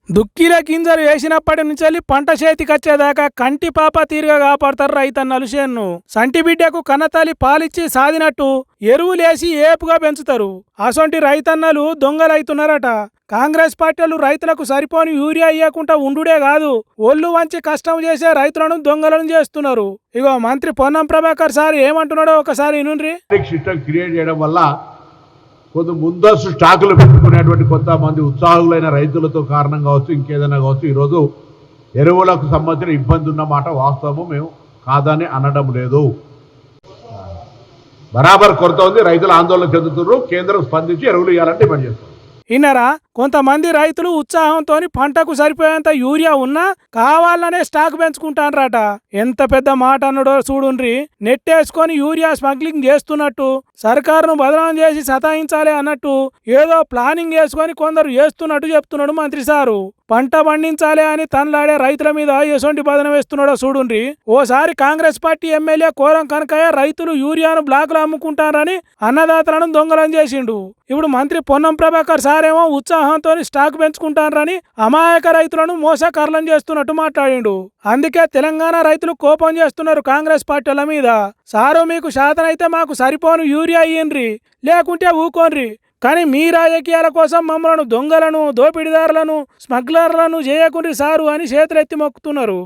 దుక్కిలో గింజలు వేసినప్పటి నుంచి పంట చేతికొచ్చేదాకా కంటి పాప తీరుగా కాపాడతారు రైతన్నలు చేన్ను. సంటి బిడ్డకు కన్నతల్లి పాలిచ్చి సాదినట్టు ఎరువులేసి ఏపుగా పెంచుతారు. అసొంటి రైతన్నలు దొంగలైతున్నారట. కాంగ్రెస్ పార్టీలు రైతులకు సరిపోని యూరియా ఇయ్యకుండా ఉండుడే కాదు, ఒళ్ళు వంచి కష్టం చేసే రైతులను దొంగలను చేస్తున్నారు. ఇగో మంత్రి పొన్నం ప్రభాకర్ సార్ ఏమంటున్నాడో ఒకసారి వినుండ్రి. సిస్టమ్ క్రియేట్ చేయడం వల్ల కొంత ముందస్తు స్టాకులు పెట్టుకునేటువంటి కొంతమంది ఉత్సాహులైన రైతులతో కారణం కావచ్చు, ఇంకేదైనా కావచ్చు, ఈరోజు ఎరువులకు సంబంధించిన ఇబ్బంది ఉన్నమాట వాస్తవము, మేము కాదని అనడం లేదు. బరాబర్ కొరత ఉంది, రైతులు ఆందోళన చెందుతున్నారు. కేంద్రం స్పందించి ఎరువులు ఇవ్వాలని డిమాండ్ చేస్తున్నారు. ఇన్నరా కొంతమంది రైతులు ఉత్సాహంతో పంటకు సరిపోయేంత యూరియా ఉన్నా కావాలనే స్టాక్ పెంచుకుంటాన్రట. ఎంత పెద్ద మాట అన్నాడో చూడుండ్రి. నెట్టేసుకొని యూరియా స్మగ్లింగ్ చేస్తున్నట్టు, సర్కారును బదనాం చేసి సతాయించాలి అన్నట్టు ఏదో ప్లానింగ్ వేసుకొని కొందరు చేస్తున్నట్టు చెప్తున్నాడు మంత్రి సారు. పంట పండించాలి అని తనలాడే రైతుల మీద ఎసొంటి బదనం వేస్తున్నాడో చూడుండ్రి. ఓసారి కాంగ్రెస్ పార్టీ ఎమ్మెల్యే కోరం కనకయ్య రైతులు యూరియాను బ్లాకులు అమ్ముకుంటారని అన్నదాతలను దొంగలం చేసిండు. ఇప్పుడు మంత్రి పొన్నం ప్రభాకర్ సారేమో ఉత్సాహంతో స్టాక్ పెంచుకుంటారని అమాయక రైతులను మోసకర్లం చేస్తున్నట్టు మాట్లాడిండు. అందుకే తెలంగాణ రైతులు కోపం చేస్తున్నారు కాంగ్రెస్ పార్టీల మీద. సారు మీకు శాతనైతే మాకు సరిపోను యూరియా ఇయ్యండ్రి, లేకుంటే ఊకోన్రి. కానీ మీ రాజకీయాల కోసం మమ్మల్ని దొంగలను, దోపిడీదారులను, స్మగ్లర్లను చేయకుండ్రి సారు అని చేతులెత్తి మొక్కుతున్నారు.